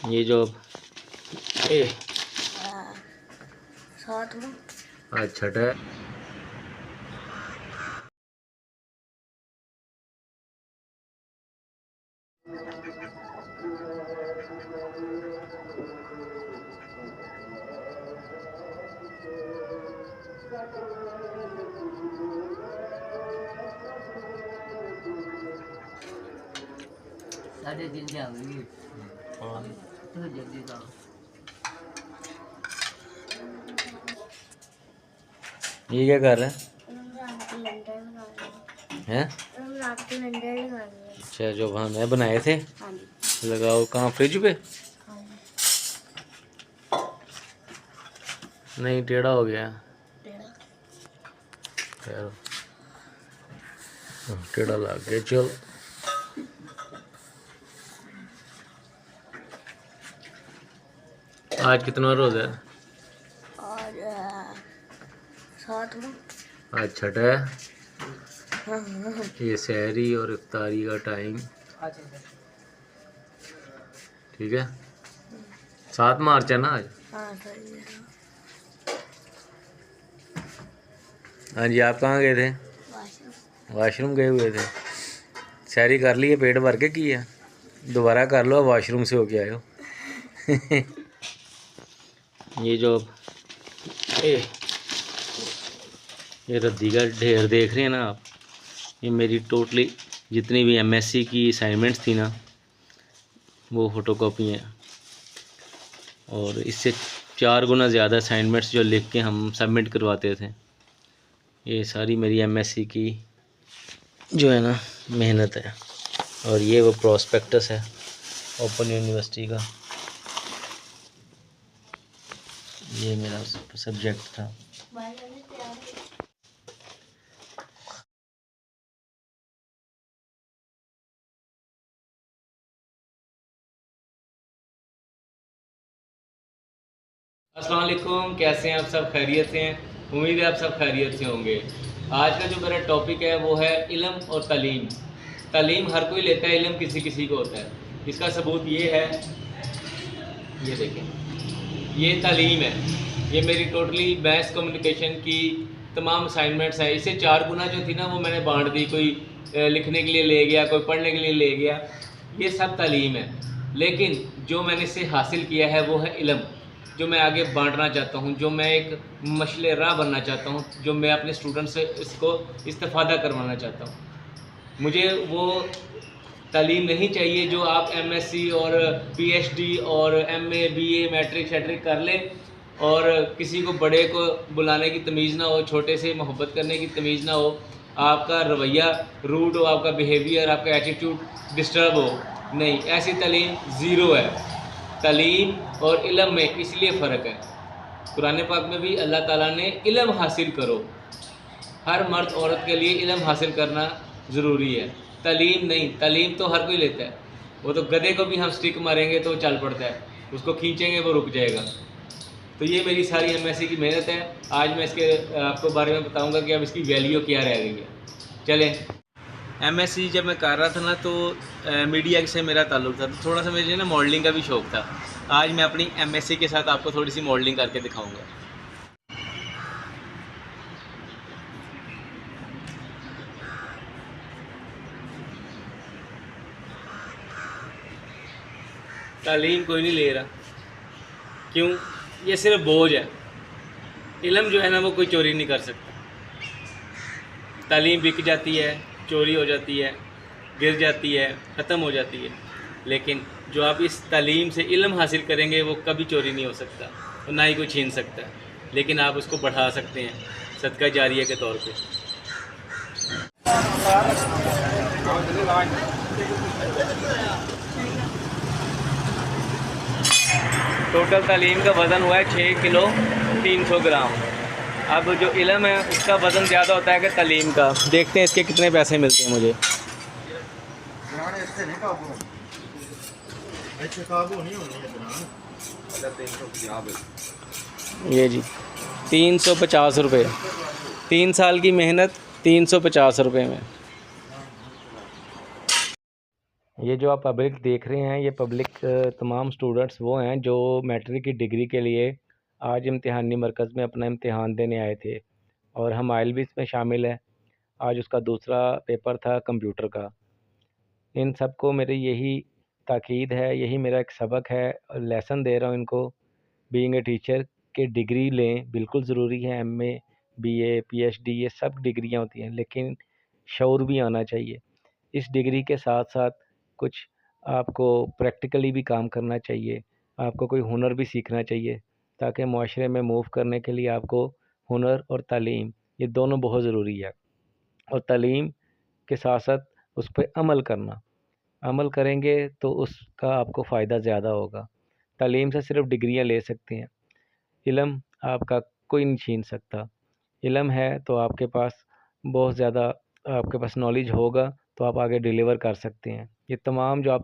ये जो ए साथ में आज छठा है। साढ़े दिन जाऊंगी तो जल्दी जाओ। ये क्या कर रहा है? हैं? अच्छा, जो हमने बनाए थे लगाओ कहाँ, फ्रिज पे? नहीं, टेढ़ा हो गया। खैर, टेढ़ा लग गया। चल आज कितना रोज़ा है? और साथ में आज छठा है। ये सहरी और इफ्तारी का टाइम, ठीक है। 7 मार्च है ना आज। हाँ जी, आप कहाँ गए थे? वॉशरूम गए हुए थे। सहरी कर लिए, पेट भर के की है? दोबारा कर लो, वॉशरूम से होके आए हो। ये जो ये रद्दी का ढेर देख रहे हैं ना आप, ये मेरी टोटली जितनी भी एमएससी की असाइनमेंट्स थी ना, वो फ़ोटोकॉपी हैं। और इससे 4 गुना ज़्यादा असाइनमेंट्स जो लिख के हम सबमिट करवाते थे। ये सारी मेरी एमएससी की जो है ना मेहनत है। और ये वो प्रोस्पेक्टस है ओपन यूनिवर्सिटी का। ये मेरा सब्जेक्ट था। अस्सलाम वालेकुम, कैसे हैं आप सब? खैरियत से हैं? उम्मीद है आप सब खैरियत से होंगे। आज का जो मेरा टॉपिक है वो है इल्म और तालीम। तालीम हर कोई लेता है, इल्म किसी किसी को होता है। इसका सबूत ये है, ये देखें, ये तालीम है। ये मेरी टोटली मैथ्स कम्युनिकेशन की तमाम असाइनमेंट्स हैं। इससे 4 गुना जो थी ना वो मैंने बांट दी। कोई लिखने के लिए ले गया, कोई पढ़ने के लिए ले गया। ये सब तालीम है। लेकिन जो मैंने इससे हासिल किया है वो है इल्म, जो मैं आगे बांटना चाहता हूँ, जो मैं एक मशले राह बनना चाहता हूँ, जो मैं अपने स्टूडेंट से इसको इस्तेफादा करवाना चाहता हूँ। मुझे वो तालीम नहीं चाहिए जो आप एमएससी और पीएचडी और एमए बीए मैट्रिक शैट्रिक कर लें और किसी को बड़े को बुलाने की तमीज़ ना हो, छोटे से मोहब्बत करने की तमीज़ ना हो, आपका रवैया रूड हो, आपका बिहेवियर, आपका एटीट्यूड डिस्टर्ब हो। नहीं, ऐसी तालीम ज़ीरो है। तालीम और इल्म में इसलिए फ़र्क है। कुरान पाक में भी अल्लाह ताला ने इल्म हासिल करो, हर मर्द औरत के लिए इल्म हासिल करना ज़रूरी है, तालीम नहीं। तालीम तो हर कोई लेता है। वो तो गधे को भी हम स्टिक मारेंगे तो चल पड़ता है, उसको खींचेंगे वो रुक जाएगा। तो ये मेरी सारी एमएससी की मेहनत है। आज मैं इसके आपको बारे में बताऊंगा कि अब इसकी वैल्यू क्या रह गई है। चलें। एमएससी जब मैं कर रहा था ना तो मीडिया से मेरा ताल्लुक़ था, तो थोड़ा सा मुझे ना मॉडलिंग का भी शौक़ था। आज मैं अपनी एमएससी के साथ आपको थोड़ी सी मॉडलिंग करके दिखाऊँगा। तालीम कोई नहीं ले रहा, क्यों? ये सिर्फ बोझ है। इल्म जो है ना वो कोई चोरी नहीं कर सकता। तालीम बिक जाती है, चोरी हो जाती है, गिर जाती है, ख़त्म हो जाती है। लेकिन जो आप इस तालीम से इल्म हासिल करेंगे वो कभी चोरी नहीं हो सकता और ना ही कोई छीन सकता है। लेकिन आप उसको बढ़ा सकते हैं सदका जारिया के तौर पे। टोटल तालीम का वज़न हुआ है 6 किलो 300 ग्राम। अब जो इल्म है उसका वज़न ज़्यादा होता है कि तालीम का। देखते हैं इसके कितने पैसे मिलते हैं मुझे। ये जी 350 रुपये, 3 साल की मेहनत 350 रुपये में। ये जो आप पब्लिक देख रहे हैं, ये पब्लिक तमाम स्टूडेंट्स वो हैं जो मैट्रिक की डिग्री के लिए आज इम्तिहानी मरकज़ में अपना इम्तिहान देने आए थे, और हमाइल भी इसमें शामिल है। आज उसका दूसरा पेपर था कंप्यूटर का। इन सब को मेरी यही ताकीद है, यही मेरा एक सबक है, लेसन दे रहा हूँ इनको। बीइंग ए टीचर के डिग्री लें बिल्कुल ज़रूरी है। एमए, बीए, पीएचडी ये सब डिग्रियाँ होती हैं, लेकिन शऊर भी आना चाहिए। इस डिग्री के साथ साथ कुछ आपको प्रैक्टिकली भी काम करना चाहिए, आपको कोई हुनर भी सीखना चाहिए, ताकि माशरे में मूव करने के लिए आपको हुनर और तालीम ये दोनों बहुत ज़रूरी है। और तालीम के साथ साथ उस पर अमल करना, अमल करेंगे तो उसका आपको फ़ायदा ज़्यादा होगा। तालीम से सिर्फ डिग्रियां ले सकते हैं, इल्म आपका कोई नहीं छीन सकता। इल्म है तो आपके पास बहुत ज़्यादा, आपके पास नॉलेज होगा तो आप आगे डिलीवर कर सकते हैं। ये तमाम जो आप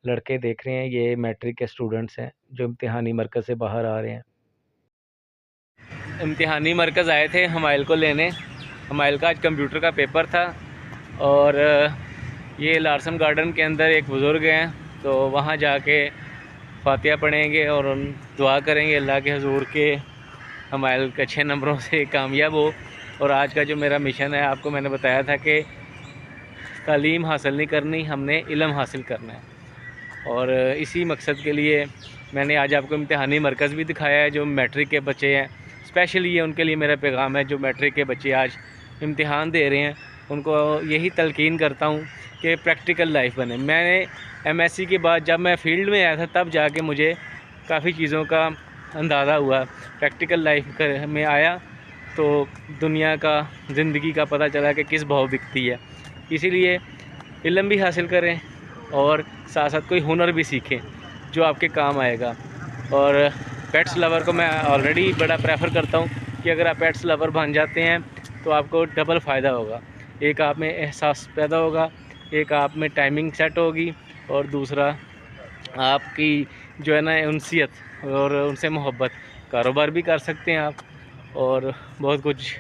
लड़के देख रहे हैं, ये मैट्रिक के स्टूडेंट्स हैं जो इम्तिहानी मरकज़ से बाहर आ रहे हैं। इम्तिहानी मरकज़ आए थे हमाइल को लेने। हमाइल का आज कंप्यूटर का पेपर था, और ये लार्सन गार्डन के अंदर एक बुज़ुर्ग हैं, तो वहाँ जाके फातिहा पढ़ेंगे और दुआ करेंगे अल्लाह के हुजूर के हमाइल के अच्छे नंबरों से कामयाब हो। और आज का जो मेरा मिशन है, आपको मैंने बताया था कि तालीम हासिल नहीं करनी, हमने इल्म हासिल करना है। और इसी मकसद के लिए मैंने आज आपको इम्तिहानी मरकज़ भी दिखाया है। जो मैट्रिक के बच्चे हैं, स्पेशली ये उनके लिए मेरा पैगाम है। जो मैट्रिक के बच्चे आज इम्तिहान दे रहे हैं, उनको यही तलकीन करता हूँ कि प्रैक्टिकल लाइफ बने। मैंने एमएससी के बाद जब मैं फ़ील्ड में आया था, तब जाके मुझे काफ़ी चीज़ों का अंदाज़ा हुआ। प्रैक्टिकल लाइफ में आया तो दुनिया का, ज़िंदगी का पता चला कि किस भाव बिकती है। इसीलिए इल्म भी हासिल करें और साथ साथ कोई हुनर भी सीखें जो आपके काम आएगा। और पेट्स लवर को मैं ऑलरेडी बड़ा प्रेफर करता हूँ कि अगर आप पेट्स लवर बन जाते हैं तो आपको डबल फ़ायदा होगा। एक आप में एहसास पैदा होगा, एक आप में टाइमिंग सेट होगी, और दूसरा आपकी जो है ना उनसियत और उनसे मोहब्बत, कारोबार भी कर सकते हैं आप, और बहुत कुछ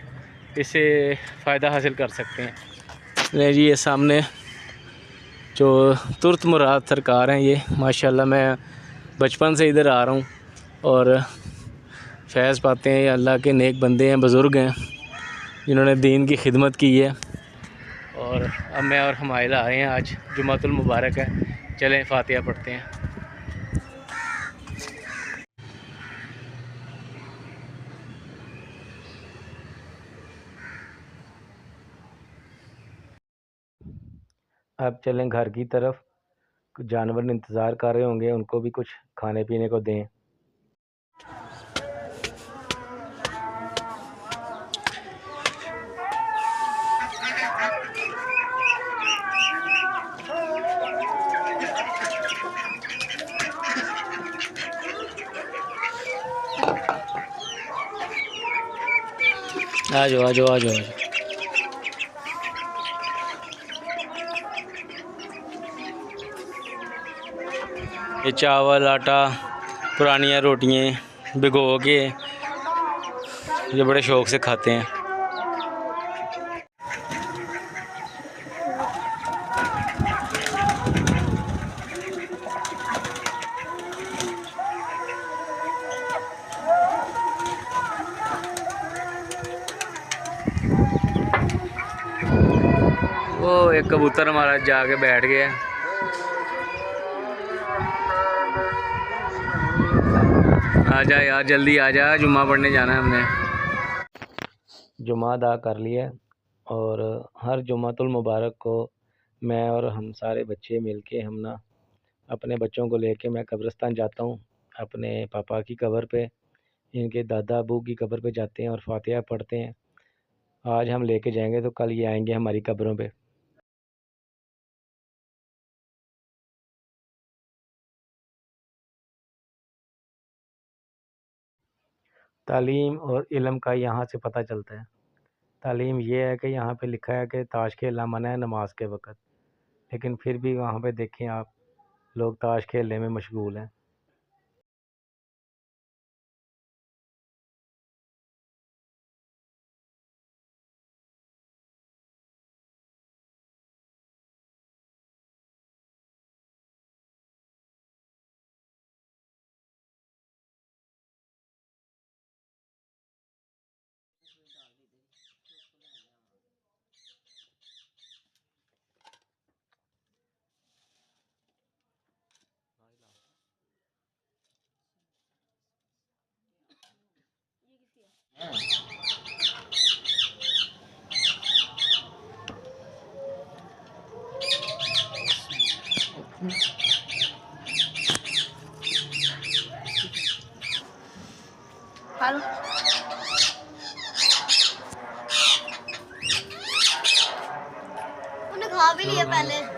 इससे फ़ायदा हासिल कर सकते हैं। ले जी, ये सामने जो तुर्त मुराद सरकार हैं, ये माशाल्लाह मैं बचपन से इधर आ रहा हूँ और फैज़ पाते हैं। ये अल्लाह के नेक बंदे हैं, बुज़ुर्ग हैं जिन्होंने दीन की खिदमत की है। और अब मैं और हमाइल आए हैं, आज जुमातुल मुबारक है, चलें फातिहा पढ़ते हैं। अब चलें घर की तरफ। जानवर इंतज़ार कर रहे होंगे, उनको भी कुछ खाने पीने को दें। आ जाओ आ जाओ आ जाओ। ये चावल, आटा, पुरानियाँ रोटियाँ भिगो के ये बड़े शौक़ से खाते हैं। वो एक कबूतर हमारा जाके बैठ गया। आजा यार, जल्दी आजा, जुम्मा पढ़ने जाना है हमने। जुम्मा अदा कर लिया, और हर जुम्मातुल मुबारक को मैं और हम सारे बच्चे मिलके हम ना अपने बच्चों को लेके मैं कब्रिस्तान जाता हूँ। अपने पापा की कब्र पे, इनके दादा अबू की कब्र पे जाते हैं और फातिहा पढ़ते हैं। आज हम लेके जाएंगे तो कल ये आएंगे हमारी कब्रों पे। तालीम और इल्म का यहाँ से पता चलता है। तालीम ये है कि यहाँ पे लिखा है कि ताश खेलना मना है नमाज के वक़्त, लेकिन फिर भी वहाँ पे देखें आप, लोग ताश खेलने में मशगूल हैं। हेलो उन्हें खा भी लिया पहले।